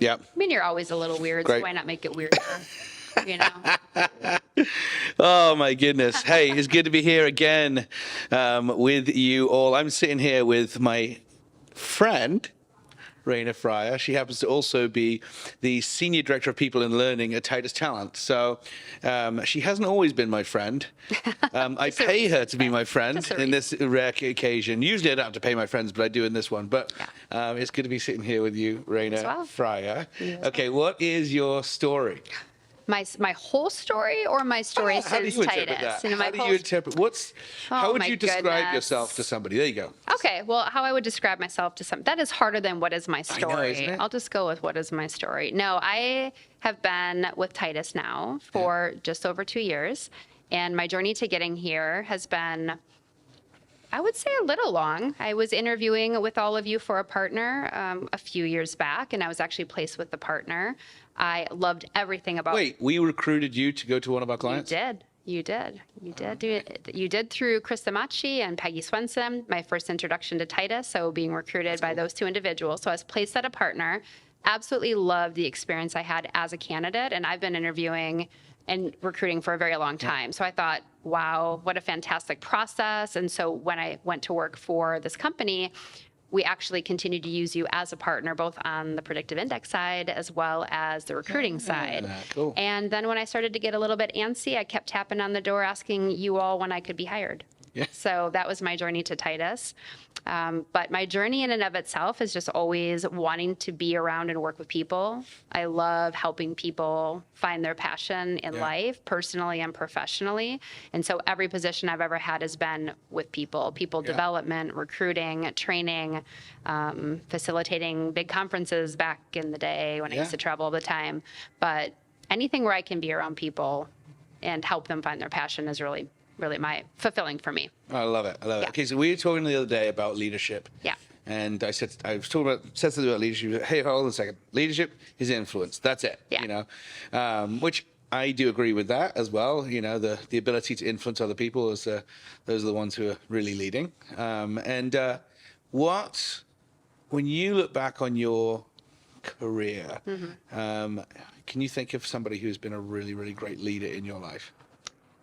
Yeah. I mean, you're always a little weird, Great. so why not make it weirder? You know? Oh my goodness. Hey, it's good to be here again with you all. I'm sitting here with my friend, Raina Fryer. She happens to also be the Senior Director of People and Learning at Titus Talent. So she hasn't always been my friend. I pay her to be my friend in this rare occasion. Usually I don't have to pay my friends, but I do in this one. But it's good to be sitting here with you, Raina Fryer. Okay, what is your story? My whole story, or my story since Titus? How do you interpret? How would you describe yourself to somebody? There you go. Okay, well, how I would describe myself to somebody, that is harder than what is my story. I know, isn't it? I'll just go with what is my story. No, I have been with Titus now for just over 2 years, and my journey to getting here has been, I would say, a little long. I was interviewing with all of you for a partner a few years back, and I was actually placed with the partner. I loved everything about. Wait, we recruited you to go to one of our clients? You did through Chris Amachi and Peggy Swenson, my first introduction to Titus. So being recruited by those two individuals. So I was placed at a partner. Absolutely loved the experience I had as a candidate, and I've been interviewing and recruiting for a very long time. So I thought, wow, what a fantastic process. And so when I went to work for this company, we actually continued to use you as a partner, both on the predictive index side as well as the recruiting side. Cool. And then when I started to get a little bit antsy, I kept tapping on the door asking you all when I could be hired. Yeah. So that was my journey to Titus. But my journey in and of itself is just always wanting to be around and work with people. I love helping people find their passion in life, personally and professionally. And so every position I've ever had has been with people development, recruiting, training, facilitating big conferences back in the day when I used to travel all the time. But anything where I can be around people and help them find their passion is really my fulfilling for me. I love it. Okay, so we were talking the other day about leadership. Yeah. And I said something about leadership. Hey, hold on a second. Leadership is influence. That's it. Yeah. You know, which I do agree with that as well. You know, the ability to influence other people is those are the ones who are really leading. When you look back on your career, can you think of somebody who's been a really, really great leader in your life?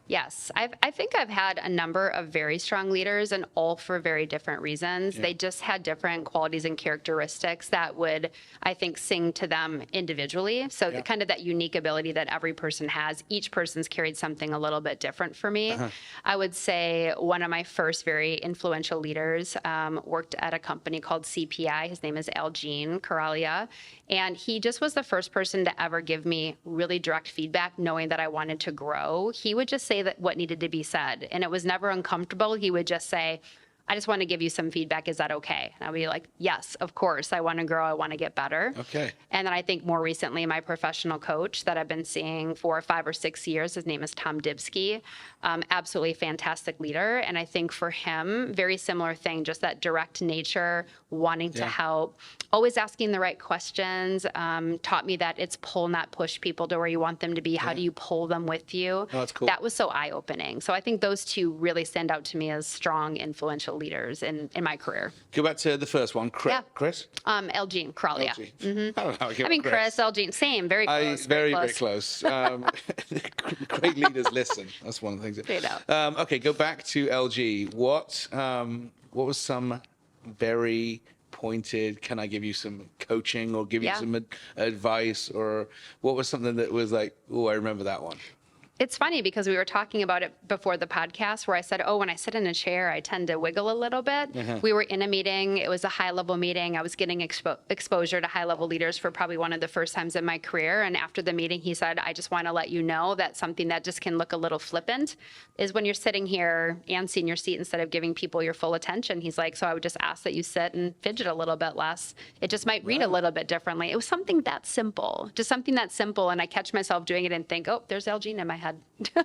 Yes, I think I've had a number of very strong leaders, and all for very different reasons. They just had different qualities and characteristics that would, I think, sing to them individually. So the kind of that unique ability that every person has, each person's carried something a little bit different for me. I would say one of my first very influential leaders worked at a company called CPI. His name is Algene Karalia. And he just was the first person to ever give me really direct feedback, knowing that I wanted to grow. He would just say that what needed to be said, and it was never uncomfortable. He would just say, I just want to give you some feedback. Is that okay? And I'll be like, yes, of course. I want to grow. I want to get better. Okay. And then I think more recently, my professional coach that I've been seeing for 5 or 6 years, his name is Tom Dibsky, absolutely fantastic leader. And I think for him, very similar thing, just that direct nature, wanting to help, always asking the right questions, taught me that it's pull, not push people to where you want them to be. How do you pull them with you? Oh, that's cool. That was so eye-opening. So I think those two really stand out to me as strong, influential leaders in my career. Go back to the first one, Chris. Elgene Karalia. I don't know. I mean, Chris, Elgene, same, very close. Very close. Great leaders listen. That's one of the things. Okay, go back to LG. What was some very pointed, can I give you some coaching or give you some advice, or what was something that was like, oh, I remember that one? It's funny because we were talking about it before the podcast where I said, when I sit in a chair, I tend to wiggle a little bit. We were in a meeting. It was a high-level meeting. I was getting exposure to high-level leaders for probably one of the first times in my career. And after the meeting, he said, I just want to let you know that something that just can look a little flippant is when you're sitting here antsy in your seat instead of giving people your full attention. He's like, so I would just ask that you sit and fidget a little bit less. It just might read a little bit differently. It was something that simple, just something that simple. And I catch myself doing it and think, oh, there's Elgene in my head.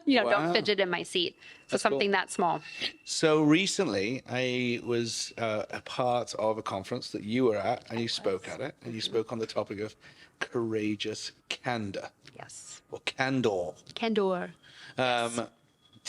Don't fidget in my seat. So that's something that small. So recently, I was a part of a conference that you were at, and you spoke at it, and you spoke on the topic of courageous candor. Yes. Or candor. Candor. Yes.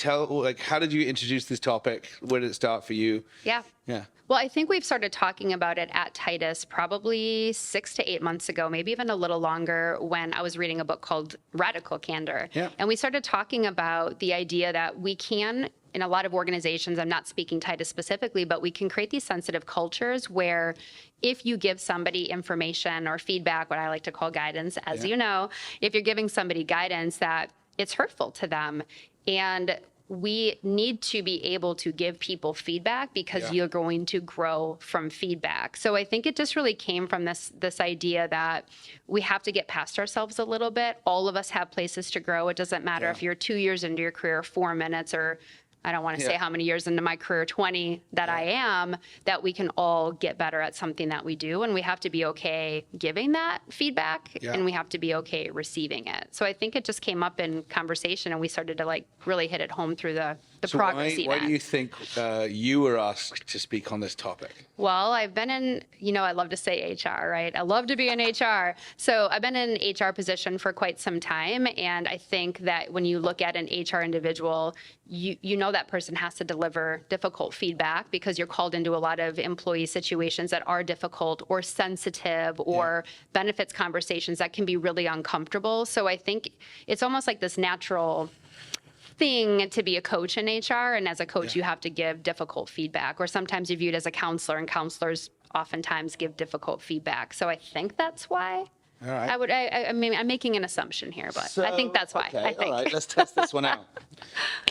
how did you introduce this topic? Where did it start for you? Yeah. Yeah. Well, I think we've started talking about it at Titus probably 6 to 8 months ago, maybe even a little longer, when I was reading a book called Radical Candor. Yeah. And we started talking about the idea that we can, in a lot of organizations, I'm not speaking Titus specifically, but we can create these sensitive cultures where if you give somebody information or feedback, what I like to call guidance, as you know, if you're giving somebody guidance, that it's hurtful to them. And we need to be able to give people feedback because you're going to grow from feedback. So I think it just really came from this idea that we have to get past ourselves a little bit. All of us have places to grow. It doesn't matter if you're 2 years into your career, 4 minutes, or I don't want to say how many years into my career, 20 that I am, that we can all get better at something that we do. And we have to be okay giving that feedback and we have to be okay receiving it. So I think it just came up in conversation and we started to like really hit it home through the progress event. Why do you think you were asked to speak on this topic? Well, I've been in, I love to say HR, right? I love to be in HR. So I've been in an HR position for quite some time. And I think that when you look at an HR individual, you know that person has to deliver difficult feedback because you're called into a lot of employee situations that are difficult or sensitive or benefits conversations that can be really uncomfortable. So I think it's almost like this natural thing to be a coach in HR. And as a coach, you have to give difficult feedback, or sometimes you're viewed as a counselor, and counselors oftentimes give difficult feedback. So I think that's why. All right. I mean, I'm making an assumption here, but I think that's why. Okay, I think. all right, let's test this one out.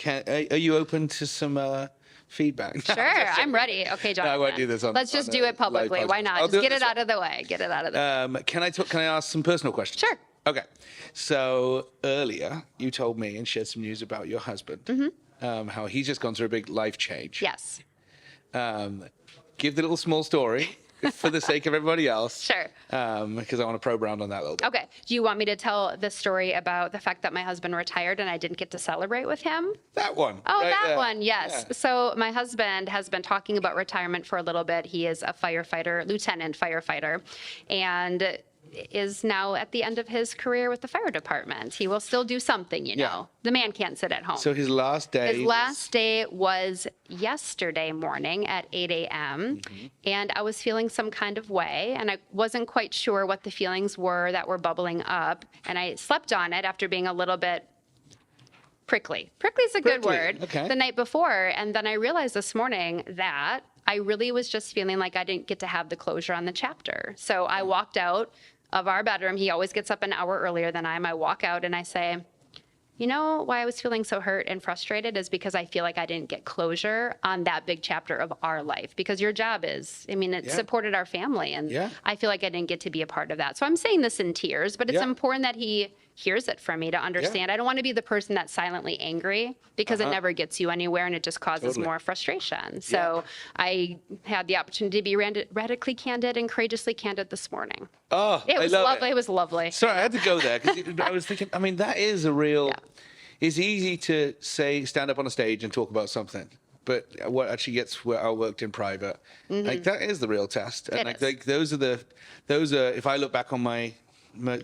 Are you open to some feedback? Sure, I'm ready. Okay, Jonathan. No, I won't do this Let's just do it publicly. Why not? Just get it out of the way. Get it out of the way. Can I ask some personal questions? Sure. Okay. So earlier you told me and shared some news about your husband, how he's just gone through a big life change. Yes. Give the little small story for the sake of everybody else. Sure. Because I want to probe around on that a little bit. Okay. Do you want me to tell the story about the fact that my husband retired and I didn't get to celebrate with him? That one. Oh, right that there. one, yes. Yeah. So my husband has been talking about retirement for a little bit. He is a firefighter, lieutenant firefighter, and is now at the end of his career with the fire department. He will still do something, you know. The man can't sit at home. So his last day. His last day was yesterday morning at 8 a.m. And I was feeling some kind of way, and I wasn't quite sure what the feelings were that were bubbling up. And I slept on it after being a little bit prickly. Prickly's a good word. Okay. The night before. And then I realized this morning that I really was just feeling like I didn't get to have the closure on the chapter. So I walked out of our bedroom. He always gets up an hour earlier than I am. I walk out and I say, you know why I was feeling so hurt and frustrated is because I feel like I didn't get closure on that big chapter of our life. Because your job is, it supported our family. And I feel like I didn't get to be a part of that. So I'm saying this in tears, but it's important that he hears it from me to understand. I don't want to be the person that's silently angry because it never gets you anywhere and it just causes more frustration. So I had the opportunity to be radically candid and courageously candid this morning. Oh, it was lovely. It was lovely. Sorry, I had to go there because I was thinking, that is a real, it's easy to stand up on a stage and talk about something. But what actually gets where I worked in private, like that is the real test. And like those are if I look back on my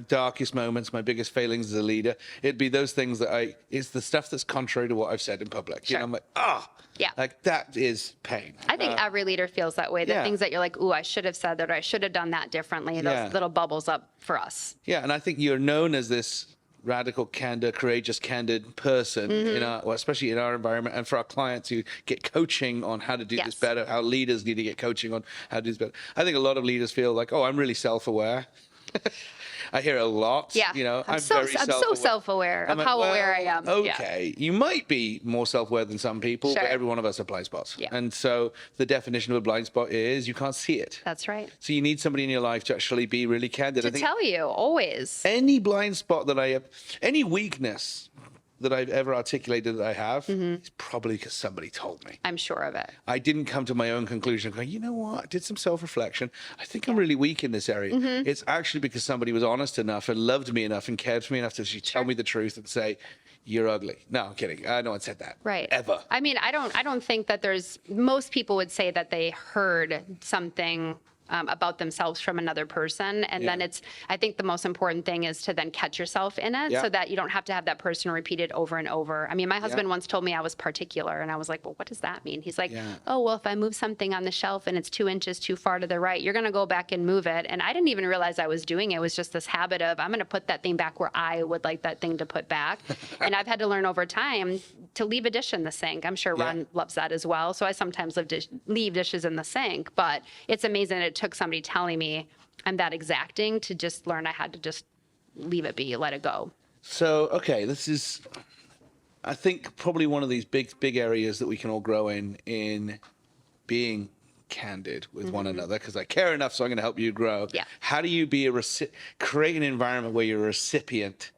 darkest moments, my biggest failings as a leader, it'd be those things that it's the stuff that's contrary to what I've said in public. Sure. You know, I'm like, like that is pain. I think every leader feels that way. The things that you're like, ooh, I should have said that, or I should have done that differently. Those little bubbles up for us. Yeah, and I think you're known as this radical, candid, courageous, candid person, especially in our environment, and for our clients who get coaching on how to do this better, how leaders need to get coaching on how to do this better. I think a lot of leaders feel like, I'm really self-aware. I hear a lot. Yeah. I'm so self-aware of how aware I am. Okay. You might be more self-aware than some people, but every one of us have blind spots. Yeah. And so the definition of a blind spot is you can't see it. That's right. So you need somebody in your life to actually be really candid. To tell you, always. Any blind spot that I have, any weakness that I've ever articulated that I have is probably because somebody told me. I'm sure of it. I didn't come to my own conclusion going, you know what, I did some self-reflection. I think I'm really weak in this area. It's actually because somebody was honest enough and loved me enough and cared for me enough to actually tell me the truth and say, you're ugly. No, I'm kidding. No one said that. Right. Ever. I mean, I don't think that most people would say that they heard something about themselves from another person. And then I think the most important thing is to then catch yourself in it so that you don't have to have that person repeat it over and over. I mean, my husband once told me I was particular, and I was like, well, what does that mean? He's like, oh, well, if I move something on the shelf and it's 2 inches too far to the right, you're going to go back and move it. And I didn't even realize I was doing it. It was just this habit of, I'm going to put that thing back where I would like that thing to put back. And I've had to learn over time to leave a dish in the sink. I'm sure Ron loves that as well. So I sometimes leave dishes in the sink, but it's amazing that it took somebody telling me I'm that exacting to just learn I had to just leave it be, let it go. So, okay, this is, I think, probably one of these big areas that we can all grow in being candid with one another, because I care enough, so I'm going to help you grow. Yeah. How do you be create an environment where you're a recipient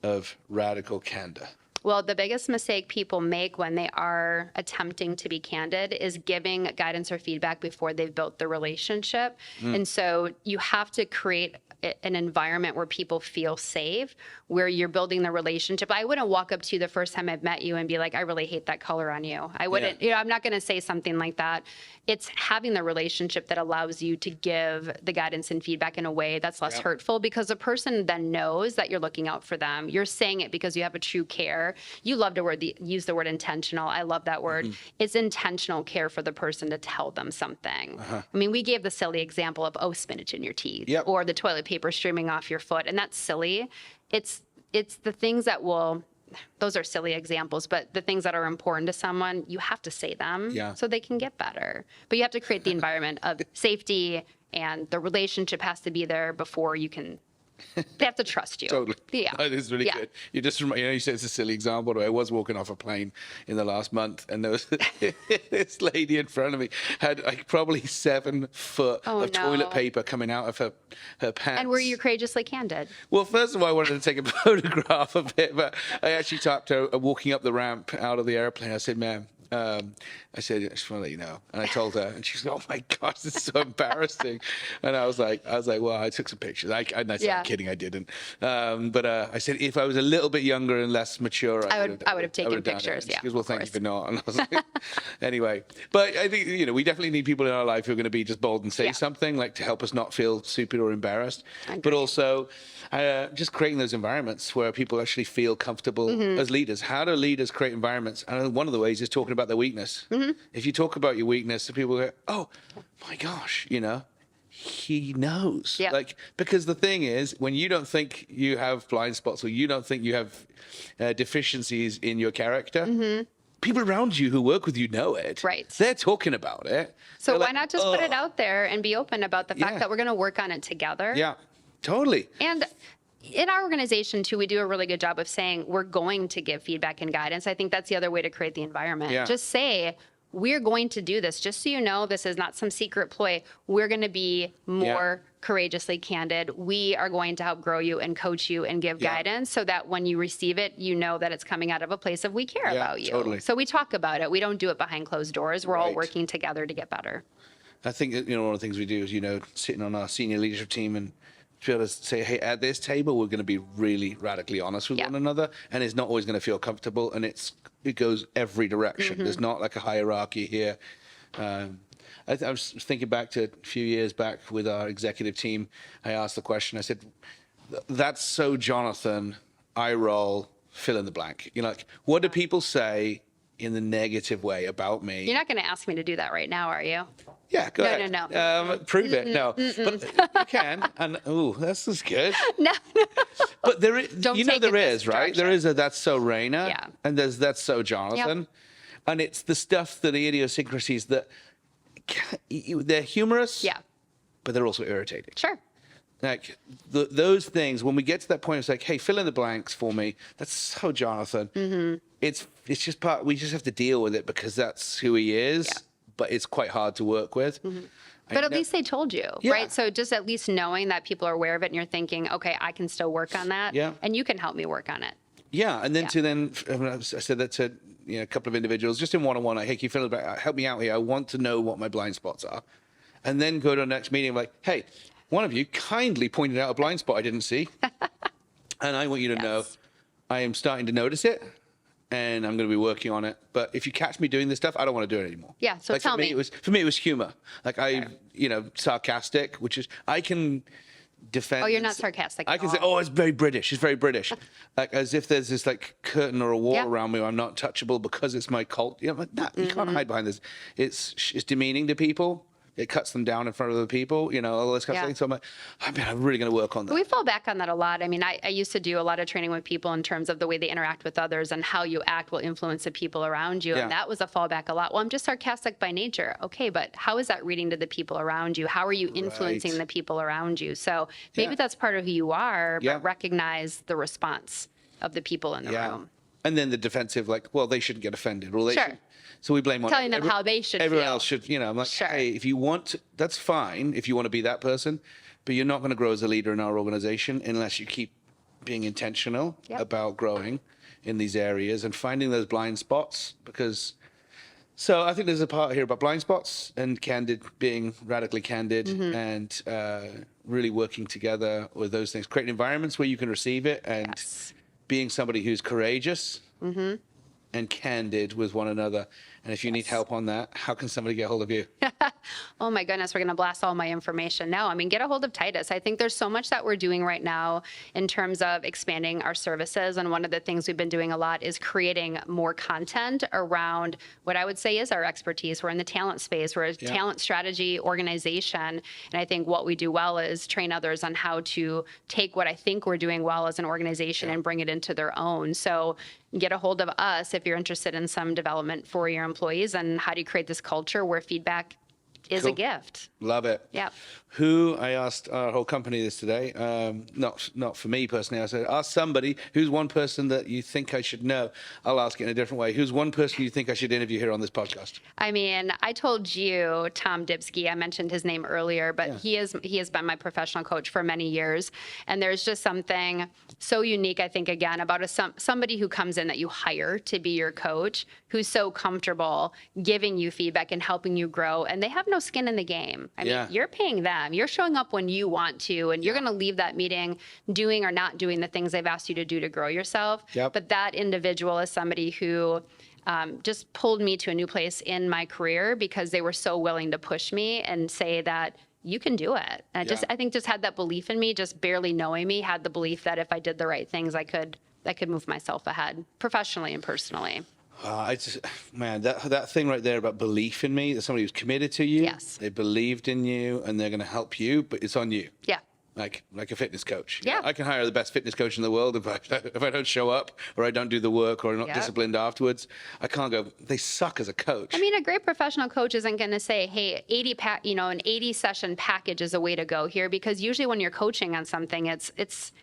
of radical candor? Well, the biggest mistake people make when they are attempting to be candid is giving guidance or feedback before they've built the relationship. And so you have to create an environment where people feel safe, where you're building the relationship. I wouldn't walk up to you the first time I've met you and be like, I really hate that color on you. I wouldn't, I'm not going to say something like that. It's having the relationship that allows you to give the guidance and feedback in a way that's less hurtful, because the person then knows that you're looking out for them. You're saying it because you have a true care. You love to use the word intentional. I love that word. It's intentional care for the person to tell them something. I mean, we gave the silly example of, spinach in your teeth or the toilet paper streaming off your foot. And that's silly. It's the things that those are silly examples, but the things that are important to someone, you have to say them so they can get better. But you have to create the environment of safety, and the relationship has to be there before you can. They have to trust you. Totally. Yeah. That is really good. You just you said it's a silly example, but I was walking off a plane in the last month, and there was this lady in front of me had like probably 7 foot of toilet paper coming out of her pants. And were you courageously candid? Well, first of all, I wanted to take a photograph of it, but I actually tapped her walking up the ramp out of the airplane. I said, ma'am, I said, I just want to let you know. And I told her, and she's like, oh my gosh, this is so embarrassing. And I was like, well, I took some pictures. I said, I'm kidding, I didn't. But I said, if I was a little bit younger and less mature, I would have taken pictures. Yeah. She goes, well, thank you for not. And I was like, anyway, but I think, we definitely need people in our life who are going to be just bold and say something, like to help us not feel stupid or embarrassed. But also just creating those environments where people actually feel comfortable as leaders. How do leaders create environments? And one of the ways is talking about their weakness. If you talk about your weakness, people go, oh my gosh, he knows. Like, because the thing is, when you don't think you have blind spots, or you don't think you have deficiencies in your character, people around you who work with you know it. Right. They're talking about it. So why not just put it out there and be open about the fact that we're going to work on it together? Yeah, totally. And in our organization, too, we do a really good job of saying we're going to give feedback and guidance. I think that's the other way to create the environment. Just say, we're going to do this. Just so you know, this is not some secret ploy. We're going to be more courageously candid. We are going to help grow you and coach you and give guidance, so that when you receive it, you know that it's coming out of a place of we care about you. Totally. So we talk about it. We don't do it behind closed doors. We're all working together to get better. I think that, one of the things we do is, sitting on our senior leadership team and to be able to say, hey, at this table, we're going to be really radically honest with one another, and it's not always going to feel comfortable, and it goes every direction. There's not like a hierarchy here. I was thinking back to a few years back with our executive team. I asked the question, I said, that's so Jonathan, I roll, fill in the blank. Like, what do people say in the negative way about me? You're not going to ask me to do that right now, are you? Yeah, go ahead. No. Prove it. No, but you can. And this is good. No. But there is, there is, right? There is a that's so Raina, and there's that's so Jonathan, and it's the stuff, the idiosyncrasies that they're humorous, but they're also irritating. Sure. Like those things, when we get to that point, it's like, hey, fill in the blanks for me. That's so Jonathan. It's just part. We just have to deal with it because that's who he is. But it's quite hard to work with. But at least they told you, right? So just at least knowing that people are aware of it, and you're thinking, okay, I can still work on that, and you can help me work on it. Yeah, and then I said that to a couple of individuals just in one-on-one. Like, hey, can you feel about help me out here? I want to know what my blind spots are, and then go to the next meeting like, hey, one of you kindly pointed out a blind spot I didn't see, and I want you to know I am starting to notice it. and I'm going to be working on it. But if you catch me doing this stuff, I don't want to do it anymore. Yeah, so like tell me. For me, it was humor. Like sarcastic, which is, I can defend. Oh, you're not sarcastic. I can say, oh, it's very British. It's very British. Like as if there's this like curtain or a wall around me where I'm not touchable because it's my cult. Like that. You can't hide behind this. It's demeaning to people. It cuts them down in front of other people, all this kind of thing. So I'm like, I'm really going to work on that. We fall back on that a lot. I mean, I used to do a lot of training with people in terms of the way they interact with others and how you act will influence the people around you. Yeah. And that was a fallback a lot. Well, I'm just sarcastic by nature. Okay, but how is that reading to the people around you? How are you influencing the people around you? So maybe that's part of who you are, but recognize the response of the people in the room. And then the defensive, like, well, they shouldn't get offended. Or they should. So we blame on telling them how they should everyone feel. else should, I'm like, hey, if you want to, that's fine if you want to be that person, but you're not going to grow as a leader in our organization unless you keep being intentional about growing in these areas and finding those blind spots. So I think there's a part here about blind spots and being radically candid and really working together with those things, creating environments where you can receive it and being somebody who's courageous and candid with one another. And if you need help on that, how can somebody get hold of you? Oh my goodness, we're going to blast all my information now. I mean, get a hold of Titus. I think there's so much that we're doing right now in terms of expanding our services. And one of the things we've been doing a lot is creating more content around what I would say is our expertise. We're in the talent space. We're a talent strategy organization. And I think what we do well is train others on how to take what I think we're doing well as an organization and bring it into their own. So get a hold of us if you're interested in some development for your employees and how do you create this culture where feedback is a gift. Love it. Yeah. Who, I asked our whole company this today, not for me personally, I said, ask somebody who's one person that you think I should know. I'll ask it in a different way. Who's one person you think I should interview here on this podcast? I mean, I told you Tom Dibsky, I mentioned his name earlier, but he has been my professional coach for many years. And there's just something so unique, I think, again, about somebody who comes in that you hire to be your coach, who's so comfortable giving you feedback and helping you grow. And they have no skin in the game. I mean, you're paying them. You're showing up when you want to, and you're going to leave that meeting doing or not doing the things they've asked you to do to grow yourself. But that individual is somebody who just pulled me to a new place in my career because they were so willing to push me and say that you can do it. And I think just had that belief in me, just barely knowing me, had the belief that if I did the right things, I could move myself ahead professionally and personally. That thing right there about belief in me, that somebody who's committed to you, they believed in you, and they're going to help you, but it's on you. Yeah. Like a fitness coach. Yeah. I can hire the best fitness coach in the world if I don't show up or I don't do the work or I'm not disciplined afterwards. I can't go, they suck as a coach. I mean, a great professional coach isn't going to say, hey, an 80 session package is a way to go here, because usually when you're coaching on something, it's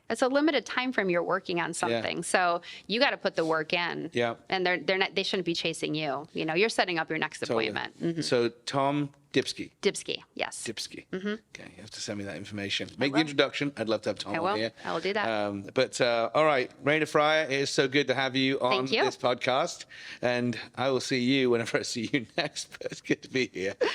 a limited time frame you're working on something. Yeah. So you got to put the work in. Yeah. And they shouldn't be chasing you. You're setting up your next appointment. Mm-hmm. So Tom Dibsky. Dibsky, yes. Dibsky. Mm-hmm. Okay, you have to send me that information. Make the introduction. I'd love to have Tom on here. I will do that. All right, Raina Fryer, it is so good to have you on this podcast. And I will see you whenever I see you next. But it's good to be here.